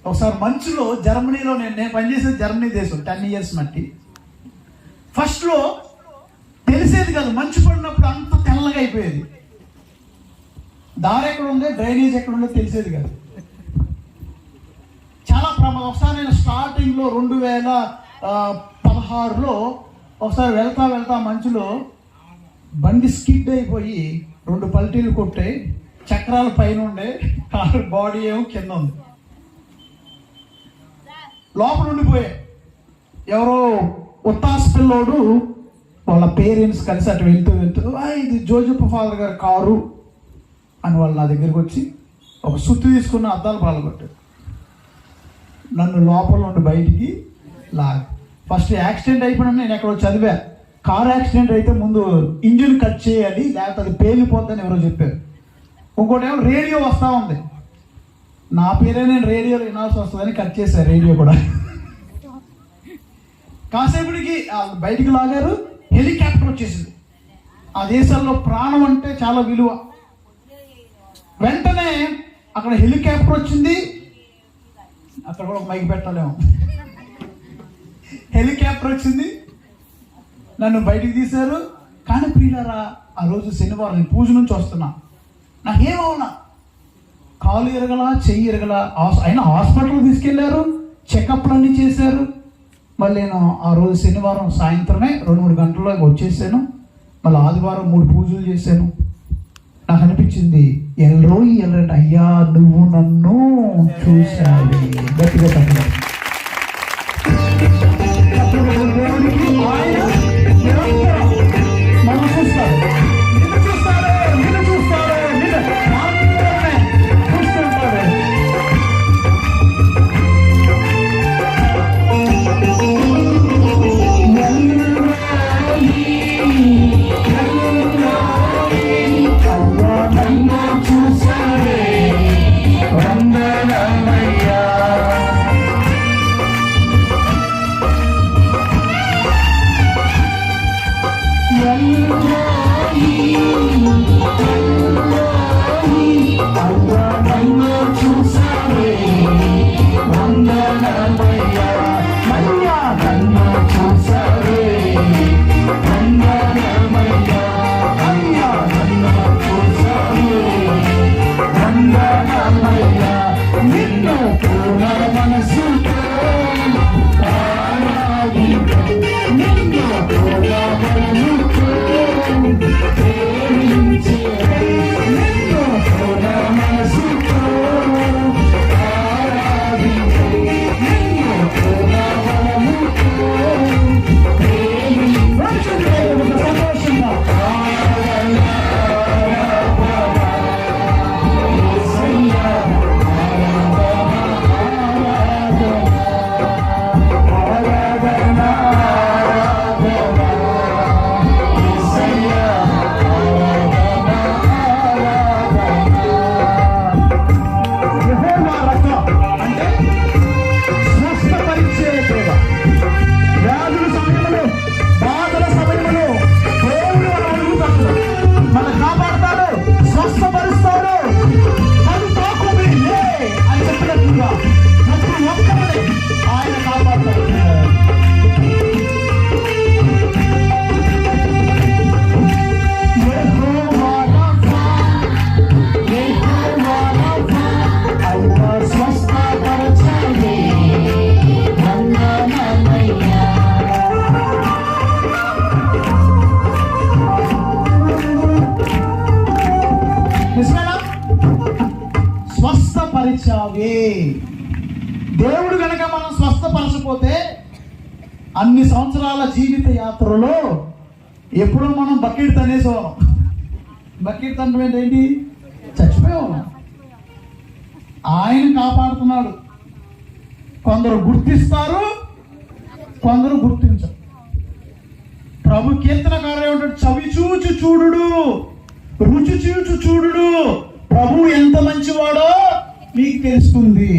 ఒకసారి మంచులో జర్మనీలో నేను పనిచేసేది జర్మనీ దేశం 10 years మట్టి. ఫస్ట్లో తెలిసేది కాదు, మంచు పడినప్పుడు అంత తెల్లగా అయిపోయేది. దారి ఎక్కడ ఉందో, డ్రైనేజ్ ఎక్కడ ఉందో తెలిసేది కాదు. చాలా ప్రమాదం. ఒకసారి నేను స్టార్టింగ్లో 2016లో ఒకసారి వెళ్తా మంచులో బండి స్కిడ్ అయిపోయి 2 పల్టీలు కొట్టే, చక్రాల పైన ఉండే, కారు బాడీ ఏమో కింద ఉంది. లోపల ఉండిపోయే ఎవరో ఉత్తాస్ పిల్లోడు వాళ్ళ పేరెంట్స్ కలిసి అటు వెళ్తూ ఇది జోజప్ప ఫాదర్ గారి కారు అని వాళ్ళు నా దగ్గరికి వచ్చి ఒక సుత్తి తీసుకున్న అద్దాలు పాల్గొట్టారు. నన్ను లోపల నుండి బయటికి లాగా. ఫస్ట్ యాక్సిడెంట్ అయిపోయినా నేను ఎక్కడో చదివా, కారు యాక్సిడెంట్ అయితే ముందు ఇంజిన్ కట్ చేయాలి, లేకపోతే అది పేలిపోద్దని ఎవరో చెప్పారు. ఇంకోటి ఏమో రేడియో వస్తూ ఉంది, నా పేరే నేను రేడియోలో వినాల్సి వస్తుందని కట్ చేశారు రేడియో కూడా. కాసేపటికి బయటికి లాగారు, హెలికాప్టర్ వచ్చేసింది. ఆ దేశాల్లో ప్రాణం అంటే చాలా విలువ. వెంటనే అక్కడ హెలికాప్టర్ వచ్చింది, అక్కడ కూడా ఒక మైక్ పెట్టలేము. హెలికాప్టర్ వచ్చింది, నన్ను బయటికి తీశారు. కానీ ప్రియులారా, ఆ రోజు శనివారం నేను పూజ నుంచి వస్తున్నా, నాకేమవునా కాలు ఎరగల, చెయ్యి ఎరగల. అయినా హాస్పిటల్ తీసుకెళ్లారు, చెకప్లు అన్నీ చేశారు. మళ్ళీ నేను ఆ రోజు శనివారం సాయంత్రమే 2-3 గంటల్లో వచ్చేసాను. మళ్ళీ ఆదివారం 3 పూజలు చేశాను. నాకు అనిపించింది ఎల్రంటే అయ్యా నువ్వు నన్ను చూశావి. గట్టిగా తప్పలేదు. మనం చూస్తారు, నిన్ను చూస్తారు, నిన్ను చూస్తారు, నిన్ను మాత్రమే చూస్తుంటారు. దేవుడు కనుక మనం స్వస్థపరచపోతే అన్ని సంవత్సరాల జీవిత యాత్రలో ఎప్పుడో మనం బకెట్ తనేసేవాళ్ళం. బకెట్ తనడం ఏంటి? చచ్చిపోయేవాళ్ళం. ఆయన కాపాడుతున్నాడు. కొందరు గుర్తిస్తారు, కొందరు గుర్తించరు. ప్రభు కీర్తనకారుడు ఏమంటాడు? చవి చూచు చూడుడు, రుచి చూచు చూడుడు, ప్రభు ఎంత మంచివాడో మీకు తెలుస్తుంది.